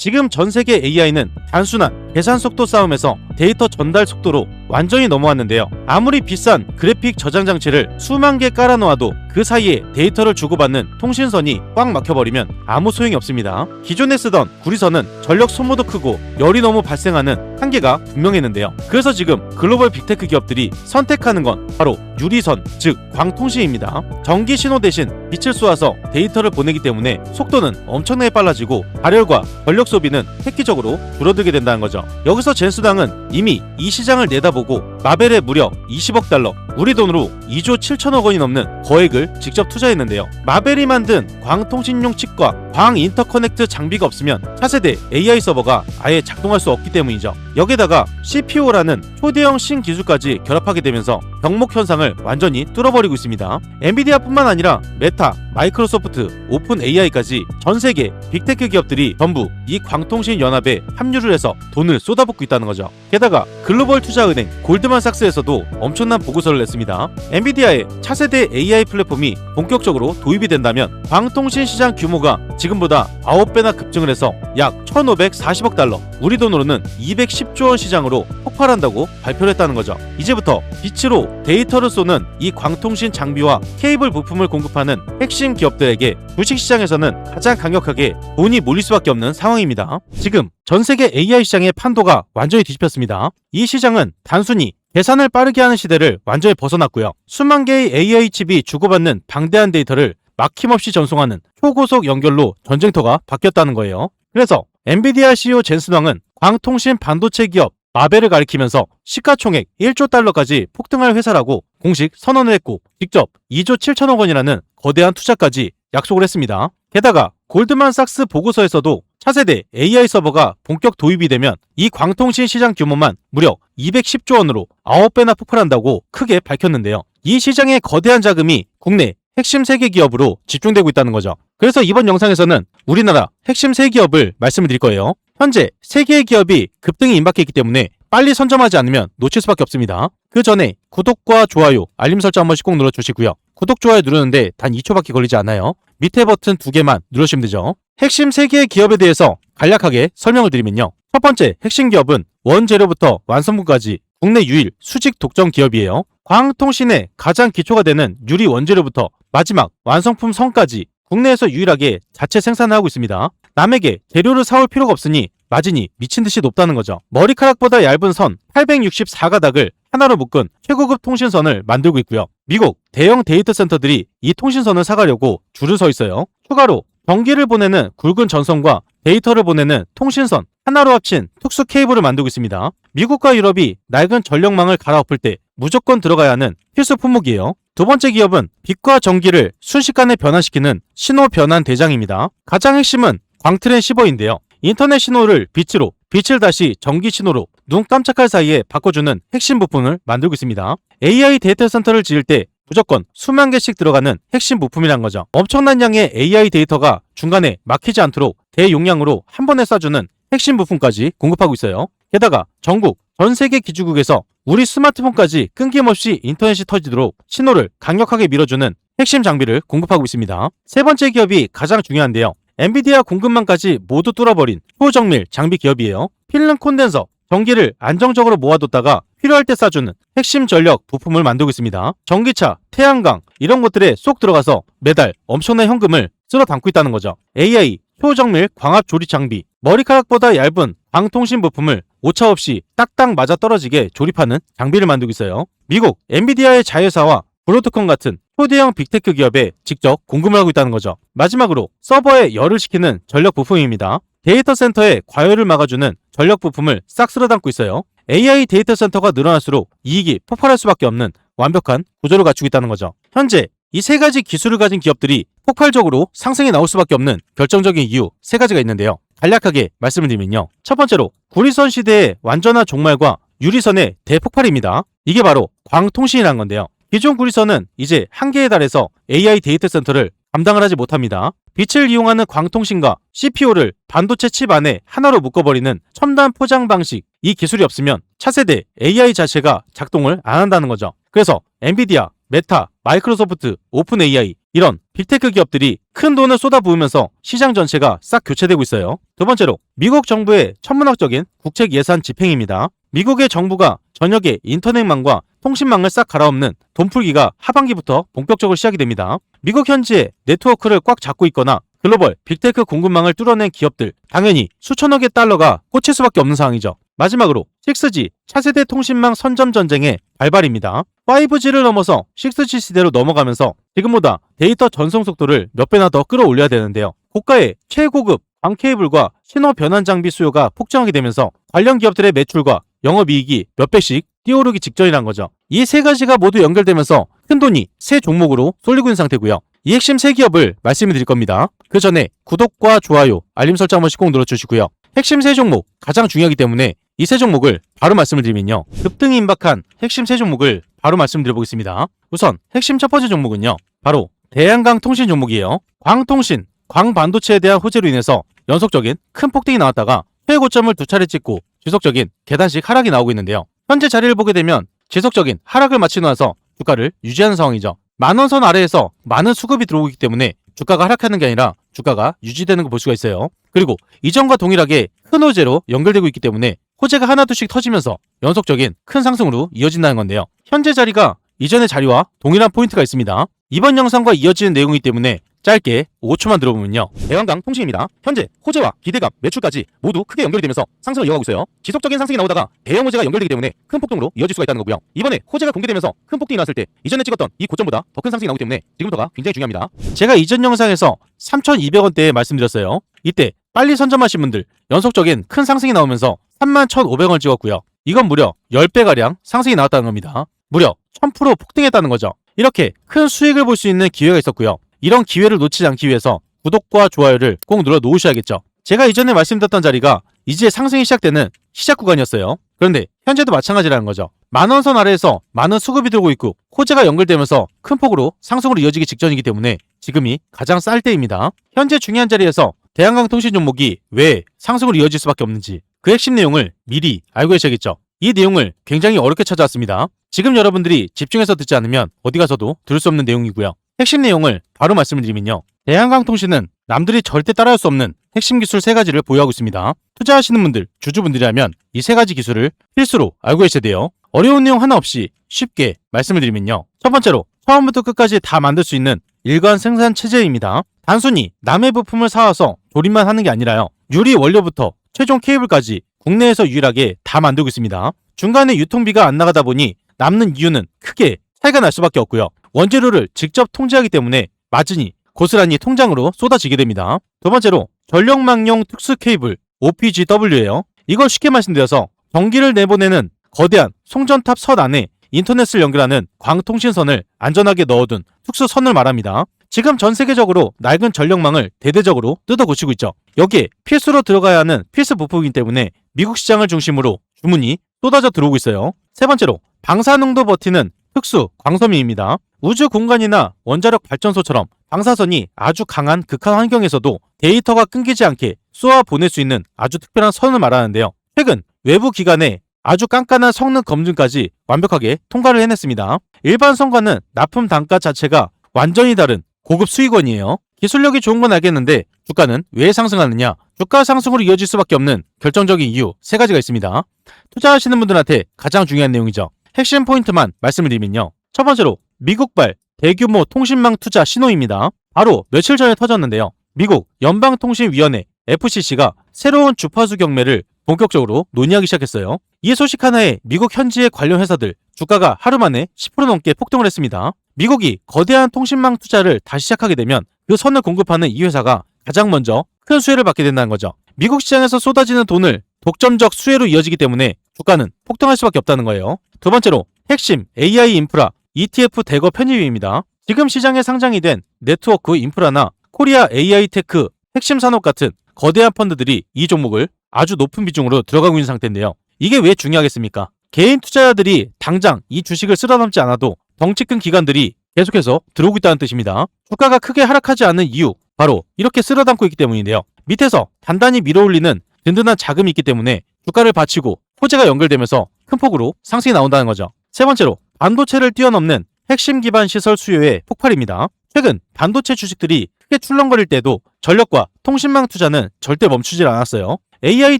지금 전세계 AI는 단순한 계산 속도 싸움에서 데이터 전달 속도로 완전히 넘어왔는데요. 아무리 비싼 그래픽 저장 장치를 수만 개 깔아놓아도 그 사이에 데이터를 주고받는 통신선이 꽉 막혀버리면 아무 소용이 없습니다. 기존에 쓰던 구리선은 전력 소모도 크고 열이 너무 발생하는 한계가 분명했는데요. 그래서 지금 글로벌 빅테크 기업들이 선택하는 건 바로 유리선, 즉 광통신입니다. 전기 신호 대신 빛을 쏘아서 데이터를 보내기 때문에 속도는 엄청나게 빨라지고 발열과 전력 소비는 획기적으로 줄어들게 된다는 거죠. 여기서 젠수당은 이미 이 시장을 내다보고 마벨에 무려 20억 달러, 우리 돈으로 2조 7천억 원이 넘는 거액을 직접 투자했는데요. 마벨이 만든 광통신용 칩과 광 인터커넥트 장비가 없으면 차세대 AI 서버가 아예 작동할 수 없기 때문이죠. 여기다가 CPO라는 초대형 신기술까지 결합하게 되면서 병목 현상을 완전히 뚫어버리고 있습니다. 엔비디아뿐만 아니라 메타, 마이크로소프트, 오픈 AI까지 전세계 빅테크 기업들이 전부 이 광통신 연합에 합류를 해서 돈을 쏟아붓고 있다는 거죠. 게다가 글로벌 투자은행 골드만삭스에서도 엄청난 보고서를 냈습니다. 엔비디아의 차세대 AI 플랫폼이 본격적으로 도입이 된다면 광통신 시장 규모가 지금보다 9배나 급증을 해서 약 1,540억 달러, 우리 돈으로는 210조 원 시장으로 폭발한다고 발표를 했다는 거죠. 이제부터 빛으로 데이터를 쏘는 이 광통신 장비와 케이블 부품을 공급하는 핵심 기업들에게 주식시장에서는 가장 강력하게 돈이 몰릴 수밖에 없는 상황입니다. 지금 전세계 AI 시장의 판도가 완전히 뒤집혔습니다. 이 시장은 단순히 계산을 빠르게 하는 시대를 완전히 벗어났고요. 수만 개의 AI 칩이 주고받는 방대한 데이터를 막힘없이 전송하는 초고속 연결로 전쟁터가 바뀌었다는 거예요. 그래서 엔비디아 CEO 젠슨왕은 광통신 반도체 기업 마벨을 가리키면서 시가총액 1조 달러까지 폭등할 회사라고 공식 선언을 했고 직접 2조 7천억 원이라는 거대한 투자까지 약속을 했습니다. 게다가 골드만삭스 보고서에서도 차세대 AI 서버가 본격 도입이 되면 이 광통신 시장 규모만 무려 210조 원으로 9배나 폭발한다고 크게 밝혔는데요. 이 시장의 거대한 자금이 국내 핵심 세계 기업으로 집중되고 있다는 거죠. 그래서 이번 영상에서는 우리나라 핵심 3기업을 말씀을 드릴 거예요. 현재 3개의 기업이 급등이 임박했기 때문에 빨리 선점하지 않으면 놓칠 수밖에 없습니다. 그 전에 구독과 좋아요, 알림 설정 한 번씩 꼭 눌러주시고요. 구독, 좋아요 누르는데 단 2초밖에 걸리지 않아요. 밑에 버튼 2개만 누르시면 되죠. 핵심 3개의 기업에 대해서 간략하게 설명을 드리면요. 첫 번째 핵심 기업은 원재료부터 완성품까지 국내 유일 수직 독점 기업이에요. 광통신의 가장 기초가 되는 유리 원재료부터 마지막 완성품 선까지 국내에서 유일하게 자체 생산을 하고 있습니다. 남에게 재료를 사올 필요가 없으니 마진이 미친듯이 높다는 거죠. 머리카락보다 얇은 선 864가닥을 하나로 묶은 최고급 통신선을 만들고 있고요. 미국 대형 데이터 센터들이 이 통신선을 사가려고 줄을 서 있어요. 추가로 전기를 보내는 굵은 전선과 데이터를 보내는 통신선 하나로 합친 특수 케이블을 만들고 있습니다. 미국과 유럽이 낡은 전력망을 갈아엎을 때 무조건 들어가야 하는 필수 품목이에요. 두 번째 기업은 빛과 전기를 순식간에 변환시키는 신호 변환 대장입니다. 가장 핵심은 광트렌 시버인데요. 인터넷 신호를 빛으로, 빛을 다시 전기 신호로 눈 깜짝할 사이에 바꿔주는 핵심 부품을 만들고 있습니다. AI 데이터 센터를 지을 때 무조건 수만 개씩 들어가는 핵심 부품이란 거죠. 엄청난 양의 AI 데이터가 중간에 막히지 않도록 대용량으로 한 번에 쏴주는 핵심 부품까지 공급하고 있어요. 게다가 전국, 전 세계 기주국에서 우리 스마트폰까지 끊김없이 인터넷이 터지도록 신호를 강력하게 밀어주는 핵심 장비를 공급하고 있습니다. 세 번째 기업이 가장 중요한데요. 엔비디아 공급망까지 모두 뚫어버린 초정밀 장비 기업이에요. 필름 콘덴서, 전기를 안정적으로 모아뒀다가 필요할 때 쏴주는 핵심 전력 부품을 만들고 있습니다. 전기차, 태양광 이런 것들에 쏙 들어가서 매달 엄청난 현금을 쓸어 담고 있다는 거죠. AI, 초정밀 광합 조립 장비, 머리카락보다 얇은 광통신 부품을 오차없이 딱딱 맞아 떨어지게 조립하는 장비를 만들고 있어요. 미국 엔비디아의 자회사와 브로드컴 같은 초대형 빅테크 기업에 직접 공급을 하고 있다는 거죠. 마지막으로 서버에 열을 식히는 전력 부품입니다. 데이터 센터에 과열을 막아주는 전력 부품을 싹 쓸어 담고 있어요. AI 데이터 센터가 늘어날수록 이익이 폭발할 수밖에 없는 완벽한 구조를 갖추고 있다는 거죠. 현재 이 3가지 기술을 가진 기업들이 폭발적으로 상승이 나올 수밖에 없는 결정적인 이유 3가지가 있는데요. 간략하게 말씀을 드리면요. 첫 번째로 구리선 시대의 완전한 종말과 유리선의 대폭발입니다. 이게 바로 광통신이라는 건데요. 기존 구리선은 이제 한계에 달해서 AI 데이터 센터를 감당을 하지 못합니다. 빛을 이용하는 광통신과 CPO를 반도체 칩 안에 하나로 묶어버리는 첨단 포장 방식, 이 기술이 없으면 차세대 AI 자체가 작동을 안 한다는 거죠. 그래서 엔비디아, 메타, 마이크로소프트, 오픈 AI 이런 빅테크 기업들이 큰 돈을 쏟아부으면서 시장 전체가 싹 교체되고 있어요. 두 번째로 미국 정부의 천문학적인 국책 예산 집행입니다. 미국의 정부가 전역에 인터넷망과 통신망을 싹 갈아엎는 돈풀기가 하반기부터 본격적으로 시작이 됩니다. 미국 현지의 네트워크를 꽉 잡고 있거나 글로벌 빅테크 공급망을 뚫어낸 기업들, 당연히 수천억의 달러가 꽂힐 수밖에 없는 상황이죠. 마지막으로 6G 차세대 통신망 선점 전쟁의 발발입니다. 5G를 넘어서 6G 시대로 넘어가면서 지금보다 데이터 전송 속도를 몇 배나 더 끌어올려야 되는데요. 고가의 최고급 광 케이블과 신호 변환 장비 수요가 폭증하게 되면서 관련 기업들의 매출과 영업이익이 몇 배씩 뛰어오르기 직전이란 거죠. 이 세 가지가 모두 연결되면서 큰돈이 세 종목으로 쏠리고 있는 상태고요. 이 핵심 세 기업을 말씀을 드릴 겁니다. 그 전에 구독과 좋아요, 알림 설정 한 번씩 꼭 눌러주시고요. 핵심 세 종목 가장 중요하기 때문에 이 세 종목을 바로 말씀을 드리면요. 급등이 임박한 핵심 세 종목을 바로 말씀드려보겠습니다. 우선 핵심 첫 번째 종목은요. 바로 대한강 통신 종목이에요. 광통신, 광반도체에 대한 호재로 인해서 연속적인 큰 폭등이 나왔다가 최고점을 두 차례 찍고 지속적인 계단식 하락이 나오고 있는데요. 현재 자리를 보게 되면 지속적인 하락을 마치고 나서 주가를 유지하는 상황이죠. 만원선 아래에서 많은 수급이 들어오기 때문에 주가가 하락하는 게 아니라 주가가 유지되는 거 볼 수가 있어요. 그리고 이전과 동일하게 큰 호재로 연결되고 있기 때문에 호재가 하나둘씩 터지면서 연속적인 큰 상승으로 이어진다는 건데요. 현재 자리가 이전의 자리와 동일한 포인트가 있습니다. 이번 영상과 이어지는 내용이기 때문에 짧게 5초만 들어보면요. 대한강 통신입니다. 현재 호재와 기대감, 매출까지 모두 크게 연결이 되면서 상승을 이어가고 있어요. 지속적인 상승이 나오다가 대형 호재가 연결되기 때문에 큰 폭등으로 이어질 수가 있다는 거고요. 이번에 호재가 공개되면서 큰 폭등이 나왔을 때 이전에 찍었던 이 고점보다 더 큰 상승이 나오기 때문에 지금부터가 굉장히 중요합니다. 제가 이전 영상에서 3,200원대에 말씀드렸어요. 이때 빨리 선점하신 분들 연속적인 큰 상승이 나오면서 31,500원을 찍었고요. 이건 무려 10배가량 상승이 나왔다는 겁니다. 무려 1000% 폭등했다는 거죠. 이렇게 큰 수익을 볼 수 있는 기회가 있었고요. 이런 기회를 놓치지 않기 위해서 구독과 좋아요를 꼭 눌러 놓으셔야겠죠. 제가 이전에 말씀드렸던 자리가 이제 상승이 시작되는 시작 구간이었어요. 그런데 현재도 마찬가지라는 거죠. 만원선 아래에서 많은 수급이 들어오고 있고 호재가 연결되면서 큰 폭으로 상승으로 이어지기 직전이기 때문에 지금이 가장 쌀 때입니다. 현재 중요한 자리에서 대한강 통신 종목이 왜 상승으로 이어질 수밖에 없는지 그 핵심 내용을 미리 알고 계셔야겠죠. 이 내용을 굉장히 어렵게 찾아왔습니다. 지금 여러분들이 집중해서 듣지 않으면 어디 가서도 들을 수 없는 내용이고요. 핵심 내용을 바로 말씀을 드리면요. 대한강통신은 남들이 절대 따라할 수 없는 핵심 기술 3가지를 보유하고 있습니다. 투자하시는 분들, 주주분들이라면 이 3가지 기술을 필수로 알고 계셔야 돼요. 어려운 내용 하나 없이 쉽게 말씀을 드리면요. 첫 번째로 처음부터 끝까지 다 만들 수 있는 일관 생산 체제입니다. 단순히 남의 부품을 사와서 조립만 하는 게 아니라요. 유리 원료부터 최종 케이블까지 국내에서 유일하게 다 만들고 있습니다. 중간에 유통비가 안 나가다 보니 남는 이유는 크게 차이가 날 수밖에 없고요. 원재료를 직접 통제하기 때문에 마진이 고스란히 통장으로 쏟아지게 됩니다. 두 번째로 전력망용 특수 케이블 OPGW예요. 이걸 쉽게 말씀드려서 전기를 내보내는 거대한 송전탑 선 안에 인터넷을 연결하는 광통신선을 안전하게 넣어둔 특수선을 말합니다. 지금 전 세계적으로 낡은 전력망을 대대적으로 뜯어 고치고 있죠. 여기에 필수로 들어가야 하는 필수 부품이기 때문에 미국 시장을 중심으로 주문이 쏟아져 들어오고 있어요. 세 번째로 방사능도 버티는 특수 광섬유입니다. 우주 공간이나 원자력 발전소처럼 방사선이 아주 강한 극한 환경에서도 데이터가 끊기지 않게 쏘아 보낼 수 있는 아주 특별한 선을 말하는데요. 최근 외부 기관의 아주 깐깐한 성능 검증까지 완벽하게 통과를 해냈습니다. 일반 선과는 납품 단가 자체가 완전히 다른 고급 수익원이에요. 기술력이 좋은 건 알겠는데 주가는 왜 상승하느냐? 주가 상승으로 이어질 수밖에 없는 결정적인 이유 3가지가 있습니다. 투자하시는 분들한테 가장 중요한 내용이죠. 핵심 포인트만 말씀을 드리면요. 첫 번째로 미국발 대규모 통신망 투자 신호입니다. 바로 며칠 전에 터졌는데요. 미국 연방통신위원회 FCC가 새로운 주파수 경매를 본격적으로 논의하기 시작했어요. 이 소식 하나에 미국 현지의 관련 회사들 주가가 하루 만에 10% 넘게 폭등을 했습니다. 미국이 거대한 통신망 투자를 다시 시작하게 되면 그 선을 공급하는 이 회사가 가장 먼저 큰 수혜를 받게 된다는 거죠. 미국 시장에서 쏟아지는 돈을 독점적 수혜로 이어지기 때문에 주가는 폭등할 수밖에 없다는 거예요. 두 번째로 핵심 AI 인프라 ETF 대거 편입입니다. 지금 시장에 상장이 된 네트워크 인프라나 코리아 AI 테크 핵심 산업 같은 거대한 펀드들이 이 종목을 아주 높은 비중으로 들어가고 있는 상태인데요. 이게 왜 중요하겠습니까? 개인 투자자들이 당장 이 주식을 쓸어담지 않아도 덩치 큰 기관들이 계속해서 들어오고 있다는 뜻입니다. 주가가 크게 하락하지 않는 이유 바로 이렇게 쓸어담고 있기 때문인데요. 밑에서 단단히 밀어올리는 든든한 자금이 있기 때문에 주가를 받치고 호재가 연결되면서 큰 폭으로 상승이 나온다는 거죠. 세 번째로 반도체를 뛰어넘는 핵심 기반 시설 수요의 폭발입니다. 최근 반도체 주식들이 크게 출렁거릴 때도 전력과 통신망 투자는 절대 멈추질 않았어요. AI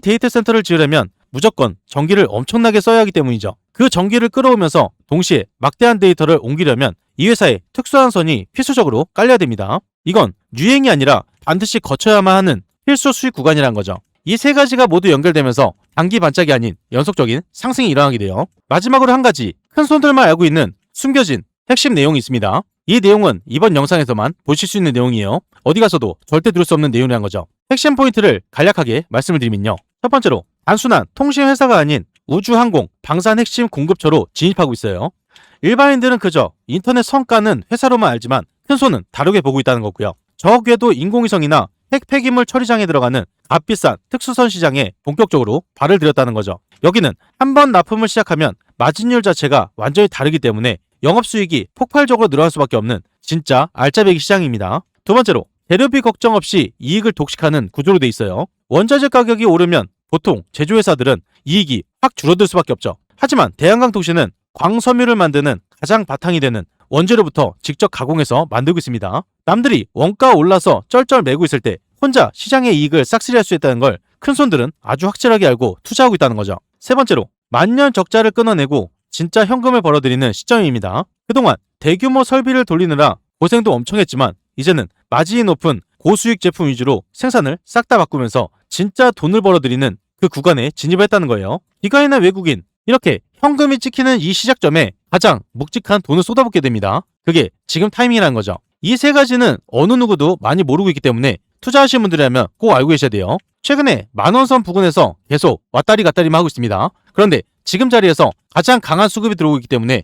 데이터 센터를 지으려면 무조건 전기를 엄청나게 써야 하기 때문이죠. 그 전기를 끌어오면서 동시에 막대한 데이터를 옮기려면 이 회사에 특수한 선이 필수적으로 깔려야 됩니다. 이건 유행이 아니라 반드시 거쳐야만 하는 필수 수익 구간이란 거죠. 이 세 가지가 모두 연결되면서 단기 반짝이 아닌 연속적인 상승이 일어나게 돼요. 마지막으로 한 가지 큰 손들만 알고 있는 숨겨진 핵심 내용이 있습니다. 이 내용은 이번 영상에서만 보실 수 있는 내용이에요. 어디 가서도 절대 들을 수 없는 내용이란 거죠. 핵심 포인트를 간략하게 말씀을 드리면요. 첫 번째로 단순한 통신 회사가 아닌 우주, 항공, 방산 핵심 공급처로 진입하고 있어요. 일반인들은 그저 인터넷 성과는 회사로만 알지만 큰 손은 다르게 보고 있다는 거고요. 저 궤도 인공위성이나 핵 폐기물 처리장에 들어가는 값비싼 특수선 시장에 본격적으로 발을 들였다는 거죠. 여기는 한번 납품을 시작하면 마진율 자체가 완전히 다르기 때문에 영업수익이 폭발적으로 늘어날 수밖에 없는 진짜 알짜배기 시장입니다. 두 번째로 재료비 걱정 없이 이익을 독식하는 구조로 돼 있어요. 원자재 가격이 오르면 보통 제조회사들은 이익이 확 줄어들 수밖에 없죠. 하지만 대한강통신은 광섬유를 만드는 가장 바탕이 되는 원재료부터 직접 가공해서 만들고 있습니다. 남들이 원가 올라서 쩔쩔 매고 있을 때 혼자 시장의 이익을 싹쓸이할 수 있다는 걸 큰손들은 아주 확실하게 알고 투자하고 있다는 거죠. 세 번째로 만년 적자를 끊어내고 진짜 현금을 벌어들이는 시점입니다. 그동안 대규모 설비를 돌리느라 고생도 엄청 했지만 이제는 마진이 높은 고수익 제품 위주로 생산을 싹 다 바꾸면서 진짜 돈을 벌어들이는 그 구간에 진입했다는 거예요. 기관이나 외국인 이렇게 현금이 찍히는 이 시작점에 가장 묵직한 돈을 쏟아붓게 됩니다. 그게 지금 타이밍이라는 거죠. 이 세 가지는 어느 누구도 많이 모르고 있기 때문에 투자하시는 분들이라면 꼭 알고 계셔야 돼요. 최근에 만원선 부근에서 계속 왔다리 갔다리만 하고 있습니다. 그런데 지금 자리에서 가장 강한 수급이 들어오고 있기 때문에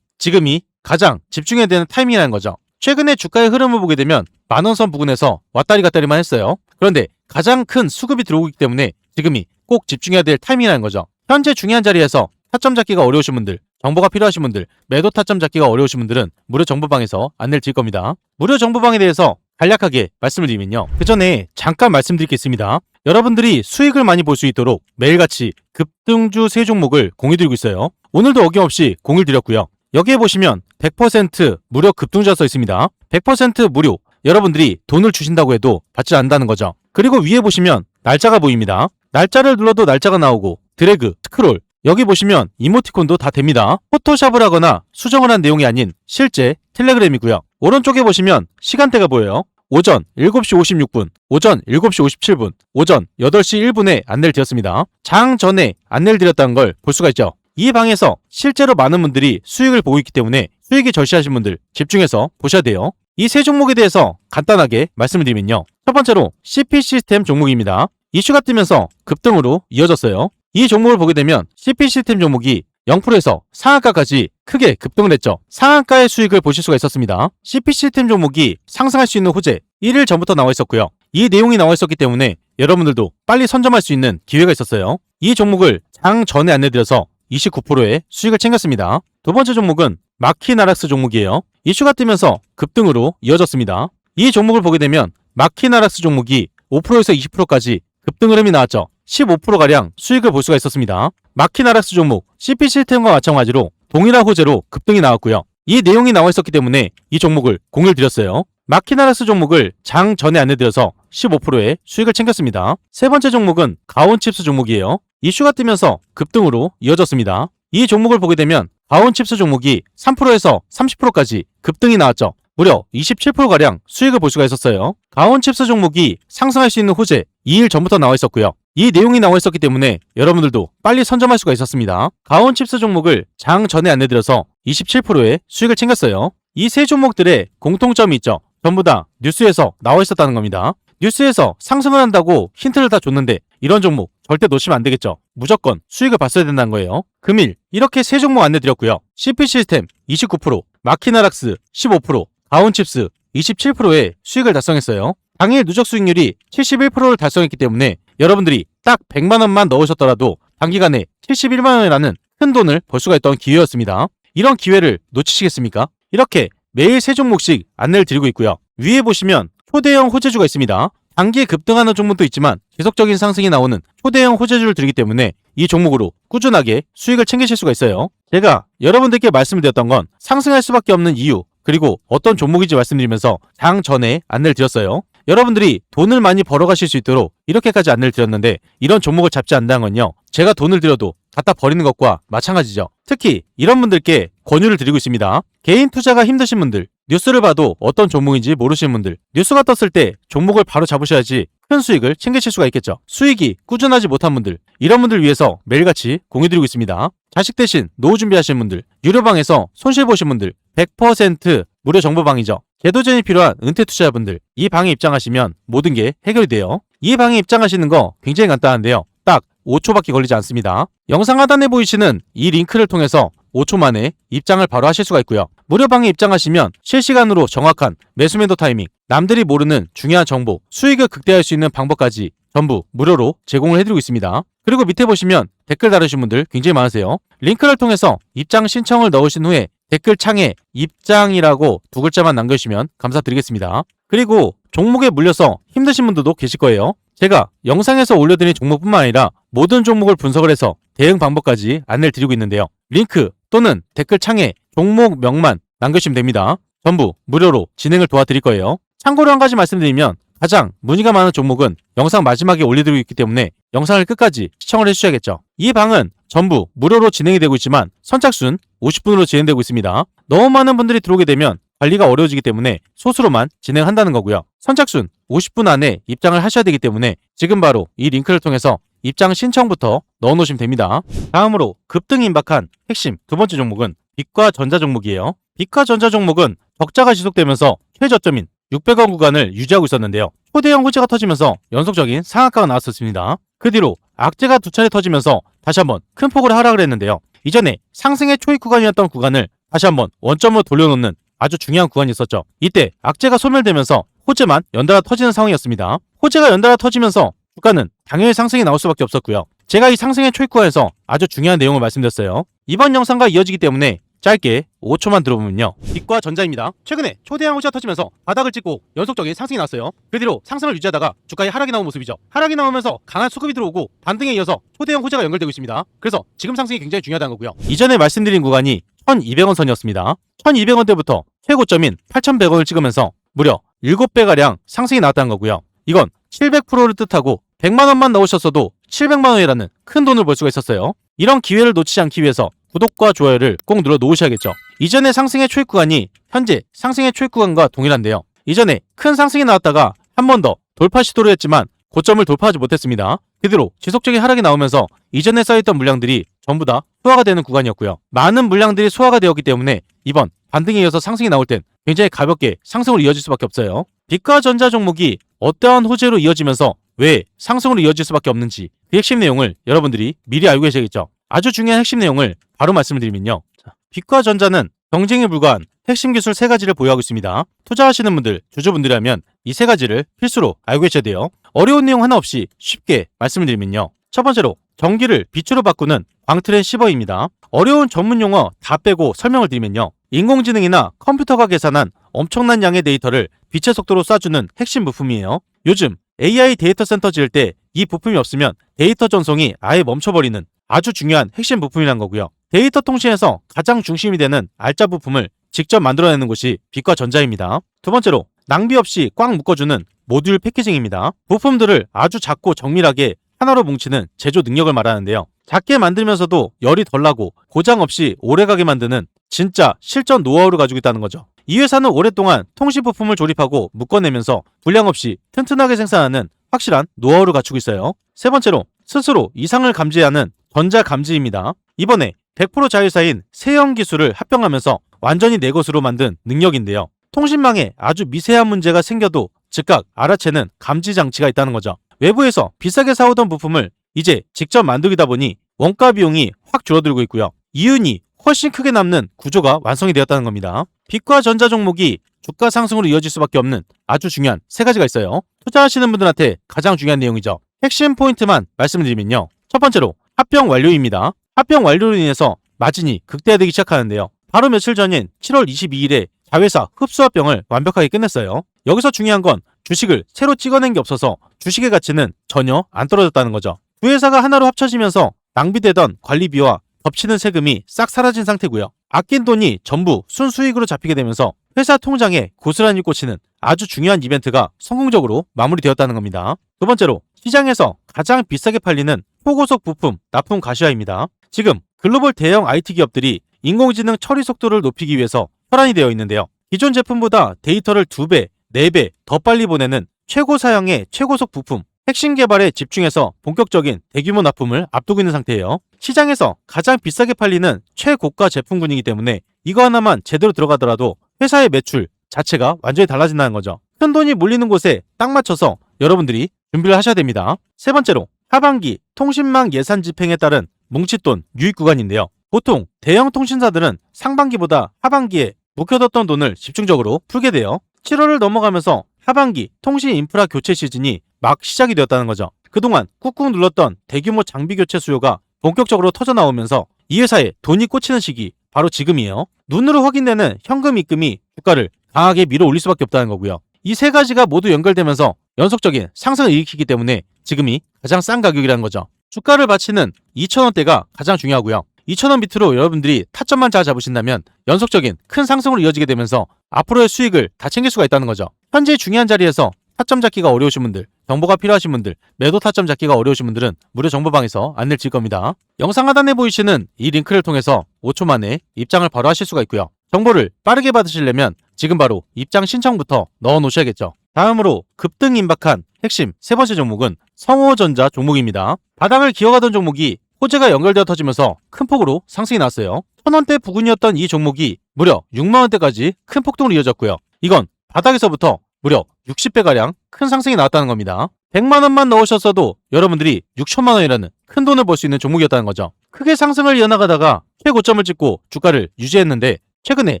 지금이 가장 집중해야 되는 타이밍이라는 거죠. 최근에 주가의 흐름을 보게 되면 만원선 부근에서 왔다리 갔다리만 했어요. 그런데 가장 큰 수급이 들어오고 있기 때문에 지금이 꼭 집중해야 될 타이밍이라는 거죠. 현재 중요한 자리에서 타점 잡기가 어려우신 분들, 정보가 필요하신 분들, 매도 타점 잡기가 어려우신 분들은 무료 정보방에서 안내를 드릴 겁니다. 무료 정보방에 대해서 간략하게 말씀을 드리면요. 그 전에 잠깐 말씀드릴 게 있습니다. 여러분들이 수익을 많이 볼 수 있도록 매일같이 급등주 세 종목을 공유드리고 있어요. 오늘도 어김없이 공유를 드렸고요. 여기에 보시면 100% 무료 급등주가 써 있습니다. 100% 무료. 여러분들이 돈을 주신다고 해도 받지 않는다는 거죠. 그리고 위에 보시면 날짜가 보입니다. 날짜를 눌러도 날짜가 나오고 드래그, 스크롤 여기 보시면 이모티콘도 다 됩니다. 포토샵을 하거나 수정을 한 내용이 아닌 실제 텔레그램이고요. 오른쪽에 보시면 시간대가 보여요. 오전 7시 56분, 오전 7시 57분, 오전 8시 1분에 안내를 드렸습니다. 장 전에 안내를 드렸다는 걸 볼 수가 있죠. 이 방에서 실제로 많은 분들이 수익을 보고 있기 때문에 수익이 절실하신 분들 집중해서 보셔야 돼요. 이 세 종목에 대해서 간단하게 말씀을 드리면요. 첫 번째로 CP 시스템 종목입니다. 이슈가 뜨면서 급등으로 이어졌어요. 이 종목을 보게 되면 CP 시스템 종목이 0%에서 상한가까지 크게 급등을 했죠. 상한가의 수익을 보실 수가 있었습니다. CP 시스템 종목이 상승할 수 있는 호재 1일 전부터 나와 있었고요. 이 내용이 나와 있었기 때문에 여러분들도 빨리 선점할 수 있는 기회가 있었어요. 이 종목을 장 전에 안내드려서 29%의 수익을 챙겼습니다. 두 번째 종목은 마키나락스 종목이에요. 이슈가 뜨면서 급등으로 이어졌습니다. 이 종목을 보게 되면 마키나락스 종목이 5%에서 20%까지 급등 흐름이 나왔죠. 15%가량 수익을 볼 수가 있었습니다. 마키나락스 종목 CP 시스템과 마찬가지로 동일한 호재로 급등이 나왔고요. 이 내용이 나와 있었기 때문에 이 종목을 공유를 드렸어요. 마키나락스 종목을 장 전에 안내드려서 15%의 수익을 챙겼습니다. 세 번째 종목은 가온칩스 종목이에요. 이슈가 뜨면서 급등으로 이어졌습니다. 이 종목을 보게 되면 가온칩스 종목이 3%에서 30%까지 급등이 나왔죠. 무려 27%가량 수익을 볼 수가 있었어요. 가온칩스 종목이 상승할 수 있는 호재 2일 전부터 나와 있었고요. 이 내용이 나와 있었기 때문에 여러분들도 빨리 선점할 수가 있었습니다. 가온칩스 종목을 장 전에 안내드려서 27%의 수익을 챙겼어요. 이 세 종목들의 공통점이 있죠. 전부 다 뉴스에서 나와 있었다는 겁니다. 뉴스에서 상승을 한다고 힌트를 다 줬는데 이런 종목 절대 놓치면 안 되겠죠. 무조건 수익을 봤어야 된다는 거예요. 금일 이렇게 세 종목 안내드렸고요. CP 시스템 29%, 마키나락스 15%, 가온칩스 27%의 수익을 달성했어요. 당일 누적 수익률이 71%를 달성했기 때문에 여러분들이 딱 100만 원만 넣으셨더라도 단기간에 71만 원이라는 큰 돈을 벌 수가 있던 기회였습니다. 이런 기회를 놓치시겠습니까? 이렇게 매일 세 종목씩 안내를 드리고 있고요. 위에 보시면 초대형 호재주가 있습니다. 단기에 급등하는 종목도 있지만 지속적인 상승이 나오는 초대형 호재주를 들기 때문에 이 종목으로 꾸준하게 수익을 챙기실 수가 있어요. 제가 여러분들께 말씀을 드렸던 건 상승할 수밖에 없는 이유, 그리고 어떤 종목인지 말씀드리면서 장 전에 안내를 드렸어요. 여러분들이 돈을 많이 벌어가실 수 있도록 이렇게까지 안내를 드렸는데 이런 종목을 잡지 않는다는 건요, 제가 돈을 들여도 갖다 버리는 것과 마찬가지죠. 특히 이런 분들께 권유를 드리고 있습니다. 개인 투자가 힘드신 분들, 뉴스를 봐도 어떤 종목인지 모르시는 분들, 뉴스가 떴을 때 종목을 바로 잡으셔야지 큰 수익을 챙기실 수가 있겠죠. 수익이 꾸준하지 못한 분들, 이런 분들 위해서 매일같이 공유드리고 있습니다. 자식 대신 노후 준비하시는 분들, 유료방에서 손실 보신 분들, 100% 무료 정보방이죠. 재도전이 필요한 은퇴 투자자분들, 이 방에 입장하시면 모든 게 해결이 돼요. 이 방에 입장하시는 거 굉장히 간단한데요. 딱 5초밖에 걸리지 않습니다. 영상 하단에 보이시는 이 링크를 통해서 5초 만에 입장을 바로 하실 수가 있고요. 무료방에 입장하시면 실시간으로 정확한 매수 매도 타이밍, 남들이 모르는 중요한 정보, 수익을 극대화할 수 있는 방법까지 전부 무료로 제공을 해드리고 있습니다. 그리고 밑에 보시면 댓글 다루신 분들 굉장히 많으세요. 링크를 통해서 입장 신청을 넣으신 후에 댓글 창에 입장이라고 2글자만 남겨주시면 감사드리겠습니다. 그리고 종목에 물려서 힘드신 분들도 계실 거예요. 제가 영상에서 올려드린 종목뿐만 아니라 모든 종목을 분석을 해서 대응 방법까지 안내를 드리고 있는데요. 링크 또는 댓글 창에 종목명만 남겨주시면 됩니다. 전부 무료로 진행을 도와드릴 거예요. 참고로 한 가지 말씀드리면 가장 문의가 많은 종목은 영상 마지막에 올려드리고 있기 때문에 영상을 끝까지 시청을 해주셔야겠죠. 이 방은 전부 무료로 진행이 되고 있지만 선착순 50분으로 진행되고 있습니다. 너무 많은 분들이 들어오게 되면 관리가 어려워지기 때문에 소수로만 진행한다는 거고요. 선착순 50분 안에 입장을 하셔야 되기 때문에 지금 바로 이 링크를 통해서 입장 신청부터 넣어놓으시면 됩니다. 다음으로 급등 임박한 핵심 두 번째 종목은 빛과 전자 종목이에요. 빛과 전자 종목은 적자가 지속되면서 최저점인 600원 구간을 유지하고 있었는데요. 초대형 호재가 터지면서 연속적인 상한가가 나왔었습니다. 그 뒤로 악재가 2차례 터지면서 다시 한번 큰 폭으로 하락을 했는데요. 이전에 상승의 초입 구간이었던 구간을 다시 한번 원점으로 돌려놓는 아주 중요한 구간이 있었죠. 이때 악재가 소멸되면서 호재만 연달아 터지는 상황이었습니다. 호재가 연달아 터지면서 주가는 당연히 상승이 나올 수밖에 없었고요. 제가 이 상승의 초입 구간에서 아주 중요한 내용을 말씀드렸어요. 이번 영상과 이어지기 때문에 짧게 5초만 들어보면요. 빛과 전자입니다. 최근에 초대형 호재가 터지면서 바닥을 찍고 연속적인 상승이 나왔어요. 그 뒤로 상승을 유지하다가 주가에 하락이 나온 모습이죠. 하락이 나오면서 강한 수급이 들어오고 반등에 이어서 초대형 호재가 연결되고 있습니다. 그래서 지금 상승이 굉장히 중요하다는 거고요. 이전에 말씀드린 구간이 1200원 선이었습니다. 1200원대부터 최고점인 8100원을 찍으면서 무려 7배가량 상승이 나왔다는 거고요. 이건 700%를 뜻하고 100만원만 넣으셨어도 700만원이라는 큰 돈을 벌 수가 있었어요. 이런 기회를 놓치지 않기 위해서 구독과 좋아요를 꼭 눌러 놓으셔야겠죠. 이전의 상승의 초입 구간이 현재 상승의 초입 구간과 동일한데요. 이전에 큰 상승이 나왔다가 한 번 더 돌파 시도를 했지만 고점을 돌파하지 못했습니다. 그 뒤로 지속적인 하락이 나오면서 이전에 쌓여있던 물량들이 전부 다 소화가 되는 구간이었고요. 많은 물량들이 소화가 되었기 때문에 이번 반등에 이어서 상승이 나올 땐 굉장히 가볍게 상승으로 이어질 수밖에 없어요. 빛과 전자 종목이 어떠한 호재로 이어지면서 왜 상승으로 이어질 수밖에 없는지 그 핵심 내용을 여러분들이 미리 알고 계셔야겠죠. 아주 중요한 핵심 내용을 바로 말씀을 드리면요. 빛과 전자는 경쟁에 불과한 핵심 기술 3가지를 보유하고 있습니다. 투자하시는 분들, 주주분들이라면 이 3가지를 필수로 알고 계셔야 돼요. 어려운 내용 하나 없이 쉽게 말씀을 드리면요. 첫 번째로 전기를 빛으로 바꾸는 광트렌 시버입니다. 어려운 전문 용어 다 빼고 설명을 드리면요. 인공지능이나 컴퓨터가 계산한 엄청난 양의 데이터를 빛의 속도로 쏴주는 핵심 부품이에요. 요즘 AI 데이터 센터 지을 때 이 부품이 없으면 데이터 전송이 아예 멈춰버리는 아주 중요한 핵심 부품이란 거고요. 데이터 통신에서 가장 중심이 되는 알짜 부품을 직접 만들어내는 곳이 빛과 전자입니다. 두 번째로 낭비 없이 꽉 묶어주는 모듈 패키징입니다. 부품들을 아주 작고 정밀하게 하나로 뭉치는 제조 능력을 말하는데요. 작게 만들면서도 열이 덜 나고 고장 없이 오래가게 만드는 진짜 실전 노하우를 가지고 있다는 거죠. 이 회사는 오랫동안 통신 부품을 조립하고 묶어내면서 불량 없이 튼튼하게 생산하는 확실한 노하우를 갖추고 있어요. 세 번째로 스스로 이상을 감지하는 전자 감지입니다. 이번에 100% 자율사인 세형 기술을 합병하면서 완전히 내 것으로 만든 능력인데요. 통신망에 아주 미세한 문제가 생겨도 즉각 알아채는 감지 장치가 있다는 거죠. 외부에서 비싸게 사오던 부품을 이제 직접 만들다 보니 원가 비용이 확 줄어들고 있고요. 이윤이 훨씬 크게 남는 구조가 완성이 되었다는 겁니다. 빛과 전자 종목이 주가 상승으로 이어질 수밖에 없는 아주 중요한 3가지가 있어요. 투자하시는 분들한테 가장 중요한 내용이죠. 핵심 포인트만 말씀드리면요. 첫 번째로 합병 완료입니다. 합병 완료로 인해서 마진이 극대화되기 시작하는데요. 바로 며칠 전인 7월 22일에 자회사 흡수합병을 완벽하게 끝냈어요. 여기서 중요한 건 주식을 새로 찍어낸 게 없어서 주식의 가치는 전혀 안 떨어졌다는 거죠. 두 회사가 하나로 합쳐지면서 낭비되던 관리비와 덮치는 세금이 싹 사라진 상태고요. 아낀 돈이 전부 순수익으로 잡히게 되면서 회사 통장에 고스란히 꽂히는 아주 중요한 이벤트가 성공적으로 마무리되었다는 겁니다. 두 번째로 시장에서 가장 비싸게 팔리는 초고속 부품 납품 가시화입니다. 지금 글로벌 대형 IT 기업들이 인공지능 처리 속도를 높이기 위해서 혈안이 되어 있는데요. 기존 제품보다 데이터를 2배, 4배 더 빨리 보내는 최고 사양의 최고속 부품, 핵심 개발에 집중해서 본격적인 대규모 납품을 앞두고 있는 상태예요. 시장에서 가장 비싸게 팔리는 최고가 제품군이기 때문에 이거 하나만 제대로 들어가더라도 회사의 매출 자체가 완전히 달라진다는 거죠. 큰 돈이 몰리는 곳에 딱 맞춰서 여러분들이 준비를 하셔야 됩니다. 세 번째로 하반기 통신망 예산 집행에 따른 뭉칫돈 유입 구간인데요. 보통 대형 통신사들은 상반기보다 하반기에 묵혀뒀던 돈을 집중적으로 풀게 돼요. 7월을 넘어가면서 하반기 통신 인프라 교체 시즌이 막 시작이 되었다는 거죠. 그동안 꾹꾹 눌렀던 대규모 장비 교체 수요가 본격적으로 터져나오면서 이 회사에 돈이 꽂히는 시기 바로 지금이에요. 눈으로 확인되는 현금 입금이 주가를 강하게 밀어 올릴 수밖에 없다는 거고요. 이 세 가지가 모두 연결되면서 연속적인 상승을 일으키기 때문에 지금이 가장 싼 가격이라는 거죠. 주가를 받치는 2,000원대가 가장 중요하고요. 2,000원 밑으로 여러분들이 타점만 잘 잡으신다면 연속적인 큰 상승으로 이어지게 되면서 앞으로의 수익을 다 챙길 수가 있다는 거죠. 현재 중요한 자리에서 타점 잡기가 어려우신 분들, 정보가 필요하신 분들, 매도 타점 잡기가 어려우신 분들은 무료 정보방에서 안내를 드릴 겁니다. 영상 하단에 보이시는 이 링크를 통해서 5초 만에 입장을 바로 하실 수가 있고요. 정보를 빠르게 받으시려면 지금 바로 입장 신청부터 넣어 놓으셔야겠죠. 다음으로 급등 임박한 핵심 세 번째 종목은 성호전자 종목입니다. 바닥을 기어가던 종목이 호재가 연결되어 터지면서 큰 폭으로 상승이 나왔어요. 1,000원대 부근이었던 이 종목이 무려 6만원대까지 큰 폭등으로 이어졌고요. 이건 바닥에서부터 무려 60배가량 큰 상승이 나왔다는 겁니다. 100만원만 넣으셨어도 여러분들이 6천만원이라는 큰 돈을 벌 수 있는 종목이었다는 거죠. 크게 상승을 이어나가다가 최고점을 찍고 주가를 유지했는데 최근에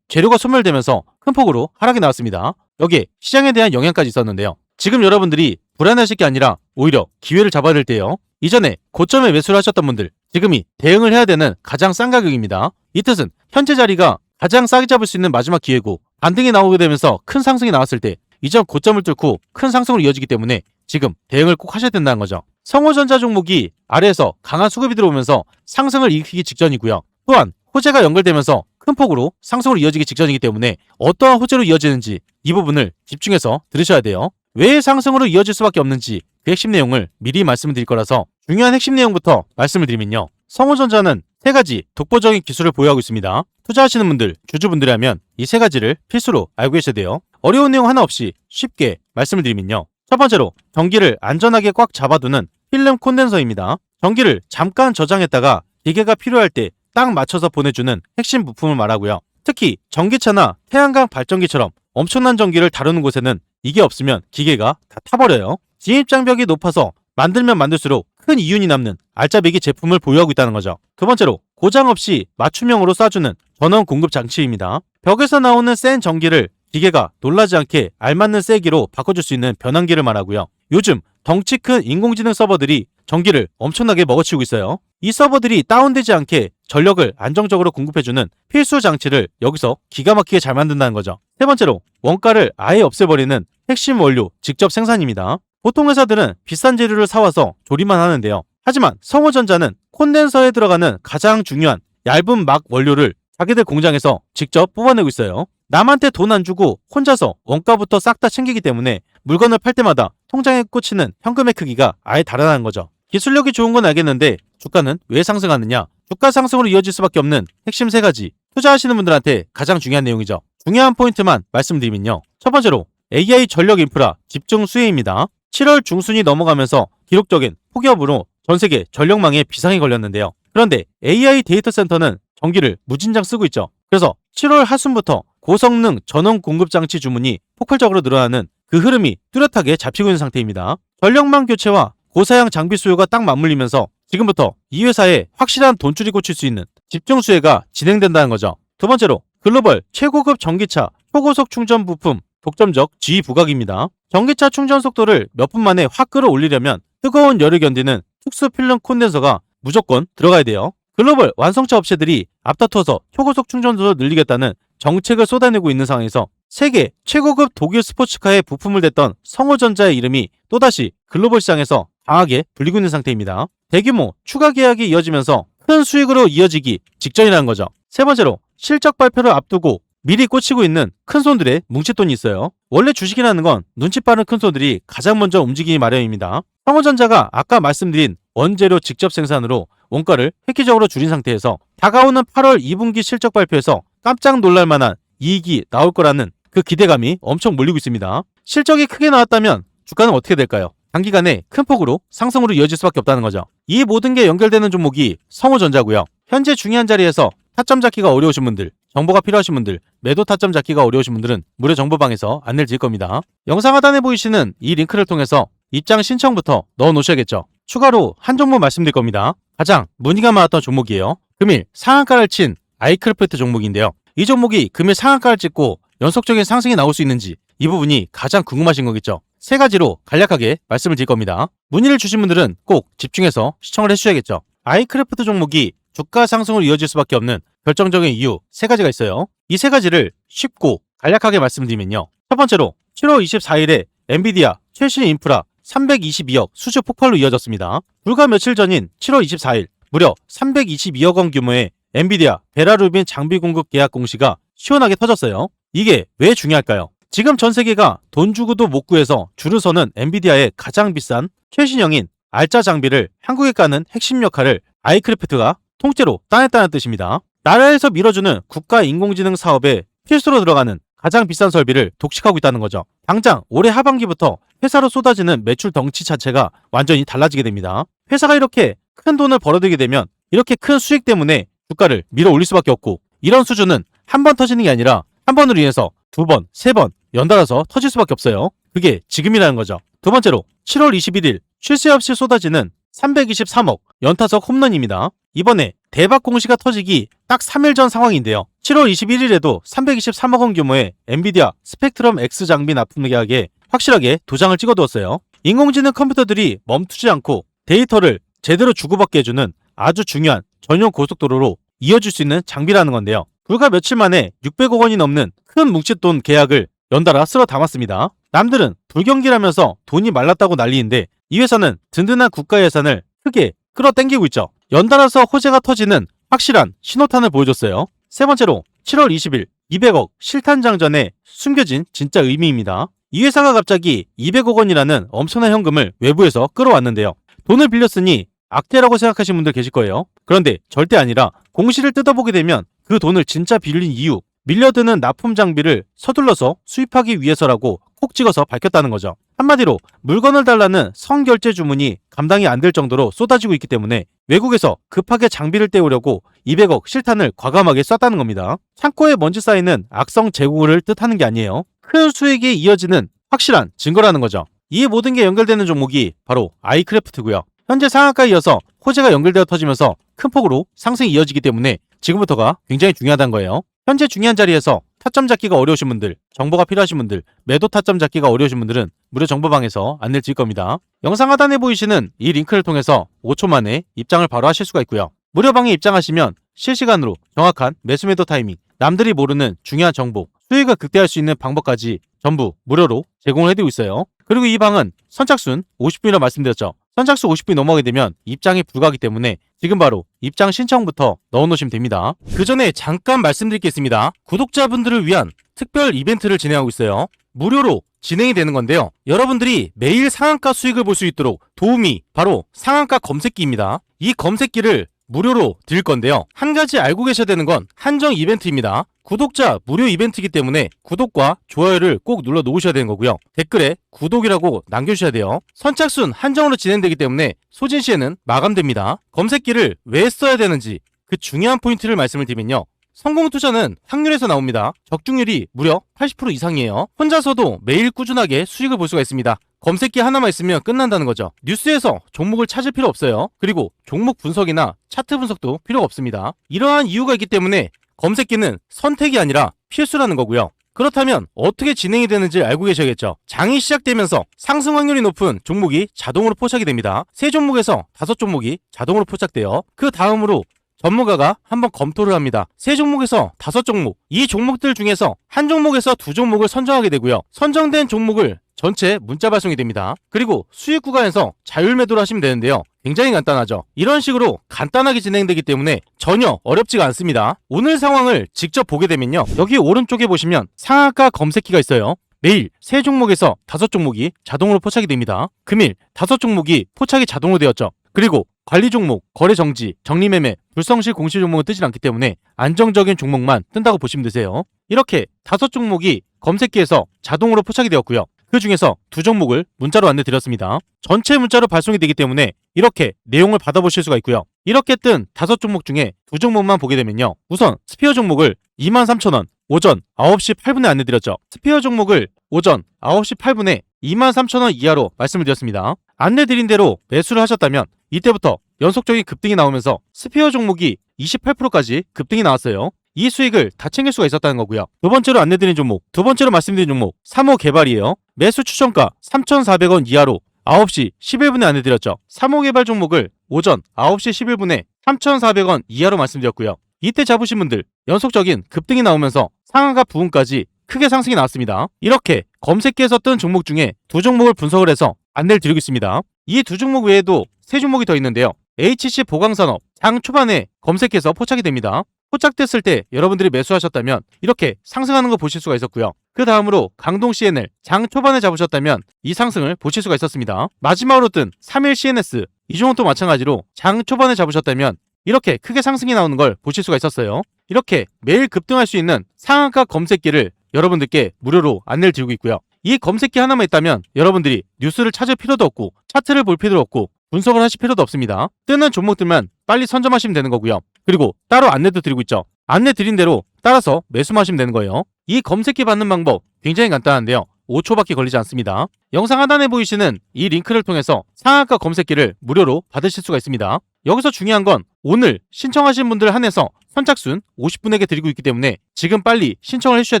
재료가 소멸되면서 큰 폭으로 하락이 나왔습니다. 여기에 시장에 대한 영향까지 있었는데요. 지금 여러분들이 불안해하실 게 아니라 오히려 기회를 잡아야 될 때예요. 이전에 고점에 매수를 하셨던 분들, 지금이 대응을 해야 되는 가장 싼 가격입니다. 이 뜻은 현재 자리가 가장 싸게 잡을 수 있는 마지막 기회고 반등이 나오게 되면서 큰 상승이 나왔을 때 이전 고점을 뚫고 큰 상승으로 이어지기 때문에 지금 대응을 꼭 하셔야 된다는 거죠. 성호전자 종목이 아래에서 강한 수급이 들어오면서 상승을 일으키기 직전이고요. 또한 호재가 연결되면서 큰 폭으로 상승으로 이어지기 직전이기 때문에 어떠한 호재로 이어지는지 이 부분을 집중해서 들으셔야 돼요. 왜 상승으로 이어질 수밖에 없는지 그 핵심 내용을 미리 말씀을 드릴 거라서 중요한 핵심 내용부터 말씀을 드리면요. 성호전자는 세 가지 독보적인 기술을 보유하고 있습니다. 투자하시는 분들, 주주분들이라면 이 세 가지를 필수로 알고 계셔야 돼요. 어려운 내용 하나 없이 쉽게 말씀을 드리면요. 첫 번째로 전기를 안전하게 꽉 잡아두는 필름 콘덴서입니다. 전기를 잠깐 저장했다가 기계가 필요할 때 딱 맞춰서 보내주는 핵심 부품을 말하고요. 특히 전기차나 태양광 발전기처럼 엄청난 전기를 다루는 곳에는 이게 없으면 기계가 다 타버려요. 진입장벽이 높아서 만들면 만들수록 큰 이윤이 남는 알짜배기 제품을 보유하고 있다는 거죠. 두 번째로 고장 없이 맞춤형으로 쏴주는 전원 공급 장치입니다. 벽에서 나오는 센 전기를 기계가 놀라지 않게 알맞는 세기로 바꿔줄 수 있는 변환기를 말하고요. 요즘 덩치 큰 인공지능 서버들이 전기를 엄청나게 먹어치우고 있어요. 이 서버들이 다운되지 않게 전력을 안정적으로 공급해주는 필수 장치를 여기서 기가 막히게 잘 만든다는 거죠. 세 번째로 원가를 아예 없애버리는 핵심 원료 직접 생산입니다. 보통 회사들은 비싼 재료를 사와서 조립만 하는데요. 하지만 성호전자는 콘덴서에 들어가는 가장 중요한 얇은 막 원료를 자기들 공장에서 직접 뽑아내고 있어요. 남한테 돈 안 주고 혼자서 원가부터 싹 다 챙기기 때문에 물건을 팔 때마다 통장에 꽂히는 현금의 크기가 아예 다르다는 거죠. 기술력이 좋은 건 알겠는데 주가는 왜 상승하느냐? 주가 상승으로 이어질 수밖에 없는 핵심 세 가지. 투자하시는 분들한테 가장 중요한 내용이죠. 중요한 포인트만 말씀드리면요. 첫 번째로 AI 전력 인프라 집중 수혜입니다. 7월 중순이 넘어가면서 기록적인 폭염으로 전 세계 전력망에 비상이 걸렸는데요. 그런데 AI 데이터 센터는 전기를 무진장 쓰고 있죠. 그래서 7월 하순부터 고성능 전원 공급 장치 주문이 폭발적으로 늘어나는 그 흐름이 뚜렷하게 잡히고 있는 상태입니다. 전력망 교체와 고사양 장비 수요가 딱 맞물리면서 지금부터 이 회사에 확실한 돈줄이 꽂힐 수 있는 집중 수혜가 진행된다는 거죠. 두 번째로 글로벌 최고급 전기차 초고속 충전 부품 독점적 지위 부각입니다. 전기차 충전 속도를 몇 분 만에 확 끌어올리려면 뜨거운 열을 견디는 특수 필름 콘덴서가 무조건 들어가야 돼요. 글로벌 완성차 업체들이 앞다퉈서 초고속 충전도를 늘리겠다는 정책을 쏟아내고 있는 상황에서 세계 최고급 독일 스포츠카에 부품을 댔던 성호전자의 이름이 또다시 글로벌 시장에서 강하게 불리고 있는 상태입니다. 대규모 추가 계약이 이어지면서 큰 수익으로 이어지기 직전이라는 거죠. 세 번째로 실적 발표를 앞두고 미리 꽂히고 있는 큰손들의 뭉칫돈이 있어요. 원래 주식이라는 건 눈치 빠른 큰손들이 가장 먼저 움직이기 마련입니다. 성호전자가 아까 말씀드린 원재료 직접 생산으로 원가를 획기적으로 줄인 상태에서 다가오는 8월 2분기 실적 발표에서 깜짝 놀랄 만한 이익이 나올 거라는 그 기대감이 엄청 몰리고 있습니다. 실적이 크게 나왔다면 주가는 어떻게 될까요? 단기간에 큰 폭으로 상승으로 이어질 수밖에 없다는 거죠. 이 모든 게 연결되는 종목이 성호전자고요. 현재 중요한 자리에서 타점 잡기가 어려우신 분들, 정보가 필요하신 분들, 매도 타점 잡기가 어려우신 분들은 무료 정보방에서 안내를 드릴 겁니다. 영상 하단에 보이시는 이 링크를 통해서 입장 신청부터 넣어 놓으셔야겠죠. 추가로 한 종목 말씀드릴 겁니다. 가장 문의가 많았던 종목이에요. 금일 상한가를 친 아이크래프트 종목인데요. 이 종목이 금일 상한가를 찍고 연속적인 상승이 나올 수 있는지 이 부분이 가장 궁금하신 거겠죠. 세 가지로 간략하게 말씀을 드릴 겁니다. 문의를 주신 분들은 꼭 집중해서 시청을 해주셔야겠죠. 아이크래프트 종목이 주가 상승으로 이어질 수밖에 없는 결정적인 이유 세 가지가 있어요. 이 세 가지를 쉽고 간략하게 말씀드리면요. 첫 번째로 7월 24일에 엔비디아 최신 인프라 322억 수주 폭발로 이어졌습니다. 불과 며칠 전인 7월 24일 무려 322억 원 규모의 엔비디아 베라루빈 장비 공급 계약 공시가 시원하게 터졌어요. 이게 왜 중요할까요? 지금 전 세계가 돈 주고도 못 구해서 줄을 서는 엔비디아의 가장 비싼 최신형인 알짜 장비를 한국에 까는 핵심 역할을 아이크래프트가 통째로 따냈다는 뜻입니다. 나라에서 밀어주는 국가 인공지능 사업에 필수로 들어가는 가장 비싼 설비를 독식하고 있다는 거죠. 당장 올해 하반기부터 회사로 쏟아지는 매출 덩치 자체가 완전히 달라지게 됩니다. 회사가 이렇게 큰 돈을 벌어들이게 되면 이렇게 큰 수익 때문에 주가를 밀어 올릴 수밖에 없고, 이런 수준은 한 번 터지는 게 아니라 한 번으로 인해서 두 번, 세 번 연달아서 터질 수밖에 없어요. 그게 지금이라는 거죠. 두 번째로 7월 21일 쉴 새 없이 쏟아지는 323억 연타석 홈런입니다. 이번에 대박 공시가 터지기 딱 3일 전 상황인데요. 7월 21일에도 323억 원 규모의 엔비디아 스펙트럼 X 장비 납품 계약에 확실하게 도장을 찍어두었어요. 인공지능 컴퓨터들이 멈추지 않고 데이터를 제대로 주고받게 해주는 아주 중요한 전용 고속도로로 이어질 수 있는 장비라는 건데요. 불과 며칠 만에 600억 원이 넘는 큰 뭉칫돈 계약을 연달아 쓸어 담았습니다. 남들은 불경기라면서 돈이 말랐다고 난리인데 이 회사는 든든한 국가 예산을 크게 끌어당기고 있죠. 연달아서 호재가 터지는 확실한 신호탄을 보여줬어요. 세 번째로 7월 20일 200억 실탄장전에 숨겨진 진짜 의미입니다. 이 회사가 갑자기 200억 원이라는 엄청난 현금을 외부에서 끌어왔는데요. 돈을 빌렸으니 악재라고 생각하시는 분들 계실 거예요. 그런데 절대 아니라 공시를 뜯어보게 되면 그 돈을 진짜 빌린 이유, 밀려드는 납품 장비를 서둘러서 수입하기 위해서라고 콕 찍어서 밝혔다는 거죠. 한마디로 물건을 달라는 성결제 주문이 감당이 안 될 정도로 쏟아지고 있기 때문에 외국에서 급하게 장비를 떼우려고 200억 실탄을 과감하게 쐈다는 겁니다. 창고에 먼지 쌓이는 악성 재고를 뜻하는 게 아니에요. 큰 수익이 이어지는 확실한 증거라는 거죠. 이 모든 게 연결되는 종목이 바로 아이크래프트고요. 현재 상한가에 이어서 호재가 연결되어 터지면서 큰 폭으로 상승이 이어지기 때문에 지금부터가 굉장히 중요하다는 거예요. 현재 중요한 자리에서 타점 잡기가 어려우신 분들, 정보가 필요하신 분들, 매도 타점 잡기가 어려우신 분들은 무료 정보방에서 안내를 드릴 겁니다. 영상 하단에 보이시는 이 링크를 통해서 5초 만에 입장을 바로 하실 수가 있고요. 무료방에 입장하시면 실시간으로 정확한 매수 매도 타이밍, 남들이 모르는 중요한 정보, 수익을 극대화할 수 있는 방법까지 전부 무료로 제공을 해드리고 있어요. 그리고 이 방은 선착순 50분이라고 말씀드렸죠. 선착순 50분이 넘어가게 되면 입장이 불가하기 때문에 지금 바로 입장 신청부터 넣어놓으시면 됩니다. 그 전에 잠깐 말씀드릴 게 있습니다. 구독자분들을 위한 특별 이벤트를 진행하고 있어요. 무료로 진행이 되는 건데요. 여러분들이 매일 상한가 수익을 볼 수 있도록 도움이 바로 상한가 검색기입니다. 이 검색기를 무료로 드릴 건데요. 한 가지 알고 계셔야 되는 건 한정 이벤트입니다. 구독자 무료 이벤트이기 때문에 구독과 좋아요를 꼭 눌러 놓으셔야 되는 거고요. 댓글에 구독이라고 남겨주셔야 돼요. 선착순 한정으로 진행되기 때문에 소진 시에는 마감됩니다. 검색기를 왜 써야 되는지 그 중요한 포인트를 말씀을 드리면요. 성공 투자는 확률에서 나옵니다. 적중률이 무려 80% 이상이에요. 혼자서도 매일 꾸준하게 수익을 볼 수가 있습니다. 검색기 하나만 있으면 끝난다는 거죠. 뉴스에서 종목을 찾을 필요 없어요. 그리고 종목 분석이나 차트 분석도 필요가 없습니다. 이러한 이유가 있기 때문에 검색기는 선택이 아니라 필수라는 거고요. 그렇다면 어떻게 진행이 되는지 알고 계셔야겠죠. 장이 시작되면서 상승 확률이 높은 종목이 자동으로 포착이 됩니다. 3종목에서 5종목이 자동으로 포착돼요. 그 다음으로 전문가가 한번 검토를 합니다. 3종목에서 5종목, 이 종목들 중에서 한 종목에서 2종목을 선정하게 되고요. 선정된 종목을 전체 문자 발송이 됩니다. 그리고 수익 구간에서 자율 매도를 하시면 되는데요. 굉장히 간단하죠. 이런 식으로 간단하게 진행되기 때문에 전혀 어렵지가 않습니다. 오늘 상황을 직접 보게 되면요. 여기 오른쪽에 보시면 상한가 검색기가 있어요. 매일 3종목에서 5종목이 자동으로 포착이 됩니다. 금일 5종목이 포착이 자동으로 되었죠. 그리고 관리 종목, 거래 정지, 정리 매매, 불성실 공시 종목은 뜨지 않기 때문에 안정적인 종목만 뜬다고 보시면 되세요. 이렇게 5종목이 검색기에서 자동으로 포착이 되었고요. 그 중에서 2종목을 문자로 안내 드렸습니다. 전체 문자로 발송이 되기 때문에 이렇게 내용을 받아보실 수가 있고요. 이렇게 뜬 5종목 중에 2종목만 보게 되면요. 우선 스피어 종목을 23,000원 오전 9시 8분에 안내 드렸죠. 스피어 종목을 오전 9시 8분에 23,000원 이하로 말씀을 드렸습니다. 안내 드린 대로 매수를 하셨다면 이때부터 연속적인 급등이 나오면서 스피어 종목이 28%까지 급등이 나왔어요. 이 수익을 다 챙길 수가 있었다는 거고요. 두 번째로 안내드린 종목, 두 번째로 말씀드린 종목 3호 개발이에요. 매수 추천가 3,400원 이하로 9시 11분에 안내드렸죠. 3호 개발 종목을 오전 9시 11분에 3,400원 이하로 말씀드렸고요. 이때 잡으신 분들 연속적인 급등이 나오면서 상한가 부분까지 크게 상승이 나왔습니다. 이렇게 검색기에서 뜬 종목 중에 2종목을 분석을 해서 안내를 드리고 있습니다. 이 2종목 외에도 3종목이 더 있는데요. HC 보강산업 장 초반에 검색해서 포착이 됩니다. 포착됐을 때 여러분들이 매수하셨다면 이렇게 상승하는 거 보실 수가 있었고요. 그 다음으로 강동 CNL 장 초반에 잡으셨다면 이 상승을 보실 수가 있었습니다. 마지막으로 뜬 3일 CNS 이 종목도 마찬가지로 장 초반에 잡으셨다면 이렇게 크게 상승이 나오는 걸 보실 수가 있었어요. 이렇게 매일 급등할 수 있는 상한가 검색기를 여러분들께 무료로 안내를 드리고 있고요. 이 검색기 하나만 있다면 여러분들이 뉴스를 찾을 필요도 없고 차트를 볼 필요도 없고 분석을 하실 필요도 없습니다. 뜨는 종목들만 빨리 선점하시면 되는 거고요. 그리고 따로 안내도 드리고 있죠. 안내 드린 대로 따라서 매수만 하시면 되는 거예요. 이 검색기 받는 방법 굉장히 간단한데요. 5초밖에 걸리지 않습니다. 영상 하단에 보이시는 이 링크를 통해서 상한가 검색기를 무료로 받으실 수가 있습니다. 여기서 중요한 건 오늘 신청하신 분들 한해서 선착순 50분에게 드리고 있기 때문에 지금 빨리 신청을 해주셔야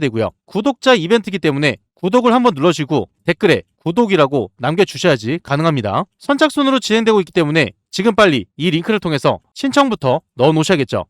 되고요. 구독자 이벤트이기 때문에 구독을 한번 눌러주시고 댓글에 구독이라고 남겨주셔야지 가능합니다. 선착순으로 진행되고 있기 때문에 지금 빨리 이 링크를 통해서 신청부터 넣어 놓으셔야겠죠.